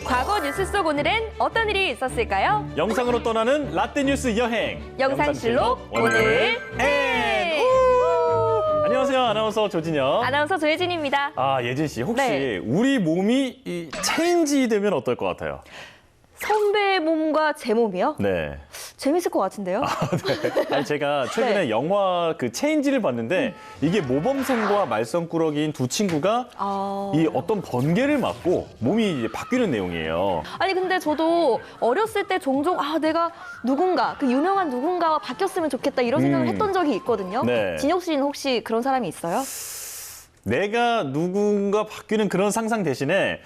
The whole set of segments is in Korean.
과거 뉴스 속 오늘은 어떤 일이 있었을까요? 영상으로 떠나는 라떼 뉴스 여행. 영상실록 오늘 엔. 안녕하세요. 아나운서 조진영. 아나운서 조혜진입니다. 예진 씨, 혹시 네. 우리 몸이 이 체인지 되면 어떨 것 같아요? 선배의 몸과 제 몸이요? 네. 재밌을 것 같은데요? 네. 아니, 제가 최근에 네. 영화 그 체인지를 봤는데 이게 모범생과 말썽꾸러기인 두 친구가 이 어떤 번개를 맞고 몸이 이제 바뀌는 내용이에요. 아니 근데 저도 어렸을 때 종종 내가 누군가 그 유명한 누군가와 바뀌었으면 좋겠다 이런 생각을 했던 적이 있거든요. 네. 진혁 씨는 혹시 그런 사람이 있어요? 내가 누군가 바뀌는 그런 상상 대신에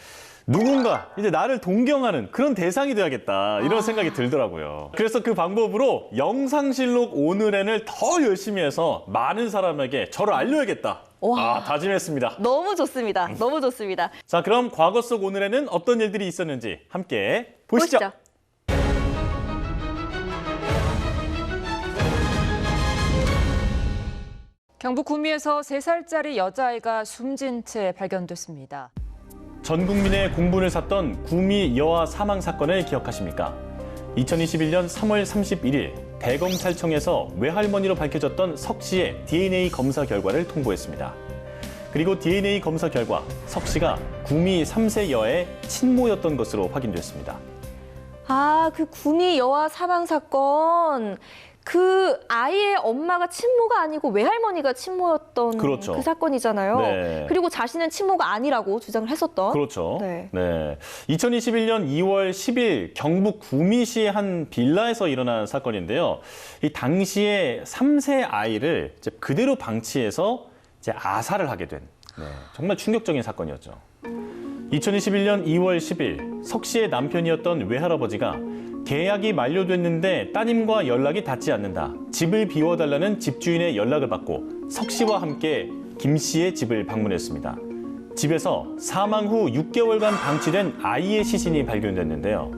누군가 이제 나를 동경하는 그런 대상이 돼야겠다 이런 생각이 들더라고요. 그래서 그 방법으로 영상실록 오늘엔을 더 열심히 해서 많은 사람에게 저를 알려야겠다. 와. 다짐했습니다. 너무 좋습니다. 너무 좋습니다. 자, 그럼 과거 속 오늘에는 어떤 일들이 있었는지 함께 보시죠. 경북 구미에서 3살짜리 여자아이가 숨진 채 발견됐습니다. 전 국민의 공분을 샀던 구미 여아 사망 사건을 기억하십니까? 2021년 3월 31일 대검찰청에서 외할머니로 밝혀졌던 석 씨의 DNA 검사 결과를 통보했습니다. 그리고 DNA 검사 결과 석 씨가 구미 3세 여아의 친모였던 것으로 확인됐습니다. 그 구미 여아 사망 사건. 그 아이의 엄마가 친모가 아니고 외할머니가 친모였던 그렇죠. 그 사건이잖아요. 네. 그리고 자신은 친모가 아니라고 주장을 했었던. 그렇죠. 네. 2021년 2월 10일 경북 구미시의 한 빌라에서 일어난 사건인데요. 이 당시에 3세 아이를 이제 그대로 방치해서 이제 아사를 하게 된 정말 충격적인 사건이었죠. 2021년 2월 10일 석 씨의 남편이었던 외할아버지가 계약이 만료됐는데 따님과 연락이 닿지 않는다. 집을 비워달라는 집주인의 연락을 받고 석 씨와 함께 김 씨의 집을 방문했습니다. 집에서 사망 후 6개월간 방치된 아이의 시신이 발견됐는데요.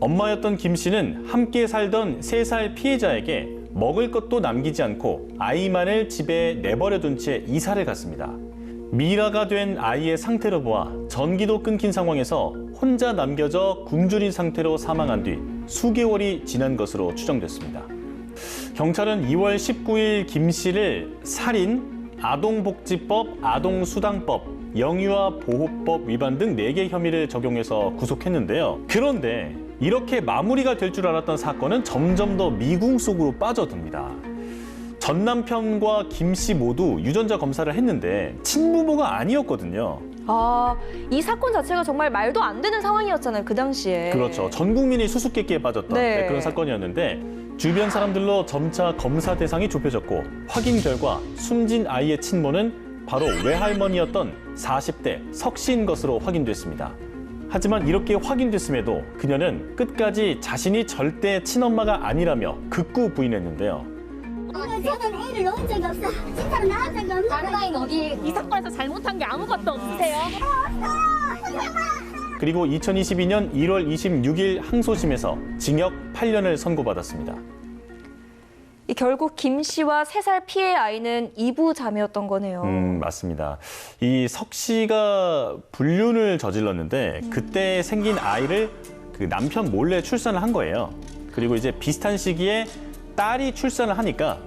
엄마였던 김 씨는 함께 살던 3살 피해자에게 먹을 것도 남기지 않고 아이만을 집에 내버려둔 채 이사를 갔습니다. 미라가 된 아이의 상태로 보아 전기도 끊긴 상황에서 혼자 남겨져 굶주린 상태로 사망한 뒤 수개월이 지난 것으로 추정됐습니다. 경찰은 2월 19일 김 씨를 살인, 아동복지법, 아동수당법, 영유아 보호법 위반 등 4개 혐의를 적용해서 구속했는데요. 그런데 이렇게 마무리가 될 줄 알았던 사건은 점점 더 미궁 속으로 빠져듭니다. 전 남편과 김 씨 모두 유전자 검사를 했는데 친부모가 아니었거든요. 이 사건 자체가 정말 말도 안 되는 상황이었잖아요, 그 당시에. 그렇죠. 전 국민이 수수께끼에 빠졌던 그런 사건이었는데 주변 사람들로 점차 검사 대상이 좁혀졌고 확인 결과 숨진 아이의 친모는 바로 외할머니였던 40대 석 씨인 것으로 확인됐습니다. 하지만 이렇게 확인됐음에도 그녀는 끝까지 자신이 절대 친엄마가 아니라며 극구 부인했는데요. 저는 애를 놓은 적이 없어. 진짜로 낳은 적이 없는데. 아르바인 어디 이 사건에서 잘못한 게 아무것도 없으세요? 그리고 2022년 1월 26일 항소심에서 징역 8년을 선고받았습니다. 결국 김 씨와 3살 피해 아이는 이부자매였던 거네요. 맞습니다. 이 석 씨가 불륜을 저질렀는데 그때 생긴 아이를 그 남편 몰래 출산을 한 거예요. 그리고 이제 비슷한 시기에 딸이 출산을 하니까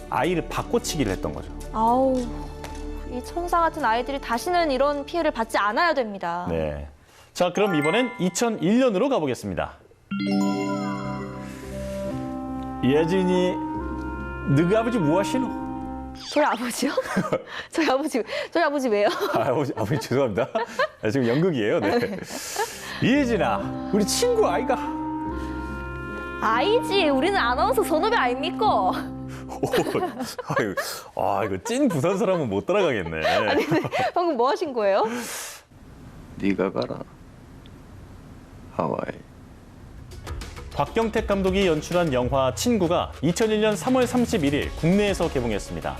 아이를 바꿔치기를 했던 거죠. 이 천사 같은 아이들이 다시는 이런 피해를 받지 않아야 됩니다. 네. 자, 그럼 이번엔 2001년으로 가보겠습니다. 예진이, 너희 아버지 뭐 하시노? 저희 아버지요? 저희 아버지 왜요? 아버지 죄송합니다. 지금 연극이에요. 네. 예진아, 우리 친구 아이가? 아이지, 우리는 아나운서 선후배 아닙니까? 이거 찐 부산 사람은 못 따라가겠네. 방금 뭐 하신 거예요? 네가 가라 하와이. 곽경택 감독이 연출한 영화 친구가 2001년 3월 31일 국내에서 개봉했습니다.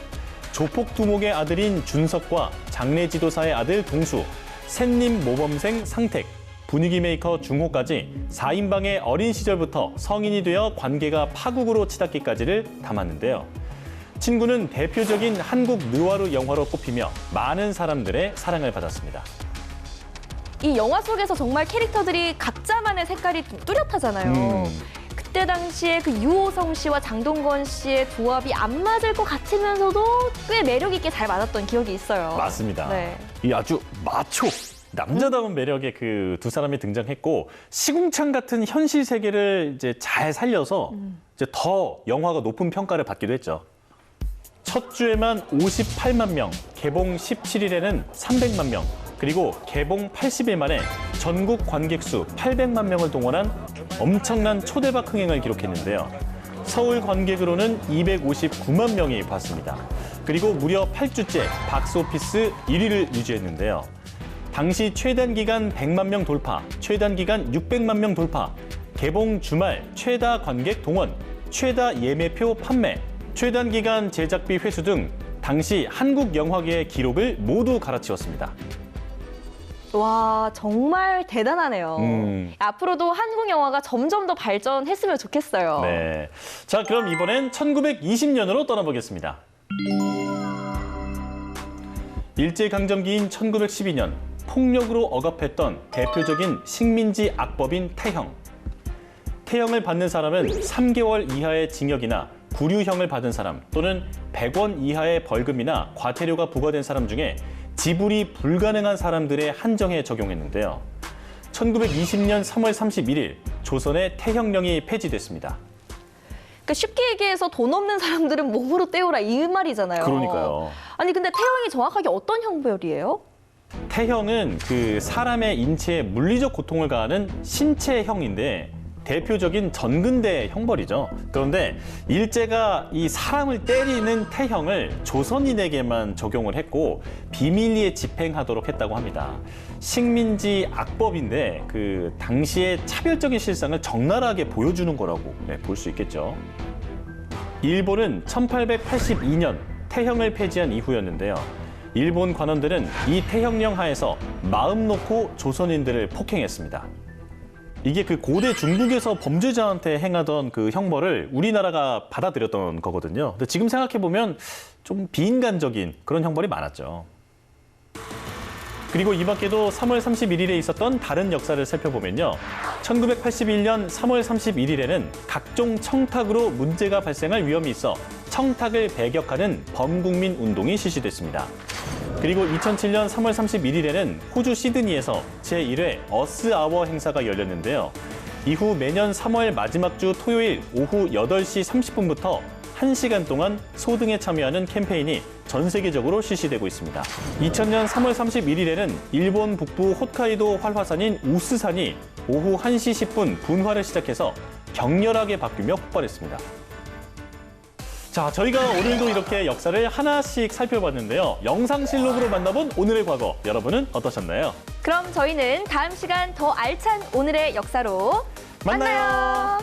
조폭 두목의 아들인 준석과 장례 지도사의 아들 동수, 샌님 모범생 상택, 분위기 메이커 중호까지 4인방의 어린 시절부터 성인이 되어 관계가 파국으로 치닫기까지를 담았는데요. 친구는 대표적인 한국 느와르 영화로 꼽히며 많은 사람들의 사랑을 받았습니다. 이 영화 속에서 정말 캐릭터들이 각자만의 색깔이 좀 뚜렷하잖아요. 그때 당시에 그 유호성 씨와 장동건 씨의 조합이 안 맞을 것 같으면서도 꽤 매력 있게 잘 맞았던 기억이 있어요. 맞습니다. 네. 이 아주 마초 남자다운 매력의 그 두 사람이 등장했고 시궁창 같은 현실 세계를 이제 잘 살려서 이제 더 영화가 높은 평가를 받기도 했죠. 첫 주에만 58만 명, 개봉 17일에는 300만 명, 그리고 개봉 80일 만에 전국 관객 수 800만 명을 동원한 엄청난 초대박 흥행을 기록했는데요. 서울 관객으로는 259만 명이 봤습니다. 그리고 무려 8주째 박스오피스 1위를 유지했는데요. 당시 최단 기간 100만 명 돌파, 최단 기간 600만 명 돌파, 개봉 주말 최다 관객 동원, 최다 예매표 판매, 최단 기간 제작비 회수 등 당시 한국 영화계의 기록을 모두 갈아치웠습니다. 와, 정말 대단하네요. 앞으로도 한국 영화가 점점 더 발전했으면 좋겠어요. 네. 자, 그럼 이번엔 1920년으로 떠나보겠습니다. 일제강점기인 1912년 폭력으로 억압했던 대표적인 식민지 악법인 태형. 태형을 받는 사람은 3개월 이하의 징역이나 구류형을 받은 사람 또는 100원 이하의 벌금이나 과태료가 부과된 사람 중에 지불이 불가능한 사람들에 한정해 적용했는데요. 1920년 3월 31일 조선의 태형령이 폐지됐습니다. 그러니까 쉽게 얘기해서 돈 없는 사람들은 몸으로 때우라 이 말이잖아요. 그러니까요. 아니 근데 태형이 정확하게 어떤 형벌이에요? 태형은 그 사람의 인체에 물리적 고통을 가하는 신체형인데 대표적인 전근대 형벌이죠. 그런데 일제가 이 사람을 때리는 태형을 조선인에게만 적용을 했고 비밀리에 집행하도록 했다고 합니다. 식민지 악법인데 그 당시의 차별적인 실상을 적나라하게 보여주는 거라고 볼 수 있겠죠. 일본은 1882년 태형을 폐지한 이후였는데요. 일본 관원들은 이 태형령 하에서 마음 놓고 조선인들을 폭행했습니다. 이게 그 고대 중국에서 범죄자한테 행하던 그 형벌을 우리나라가 받아들였던 거거든요. 근데 지금 생각해보면 좀 비인간적인 그런 형벌이 많았죠. 그리고 이 밖에도 3월 31일에 있었던 다른 역사를 살펴보면요. 1981년 3월 31일에는 각종 청탁으로 문제가 발생할 위험이 있어 청탁을 배격하는 범국민 운동이 실시됐습니다. 그리고 2007년 3월 31일에는 호주 시드니에서 제1회 어스아워 행사가 열렸는데요. 이후 매년 3월 마지막 주 토요일 오후 8시 30분부터 1시간 동안 소등에 참여하는 캠페인이 전 세계적으로 실시되고 있습니다. 2000년 3월 31일에는 일본 북부 홋카이도 활화산인 우스산이 오후 1시 10분 분화를 시작해서 격렬하게 바뀌며 폭발했습니다. 자, 저희가 오늘도 이렇게 역사를 하나씩 살펴봤는데요. 영상실록으로 만나본 오늘의 과거, 여러분은 어떠셨나요? 그럼 저희는 다음 시간 더 알찬 오늘의 역사로 만나요.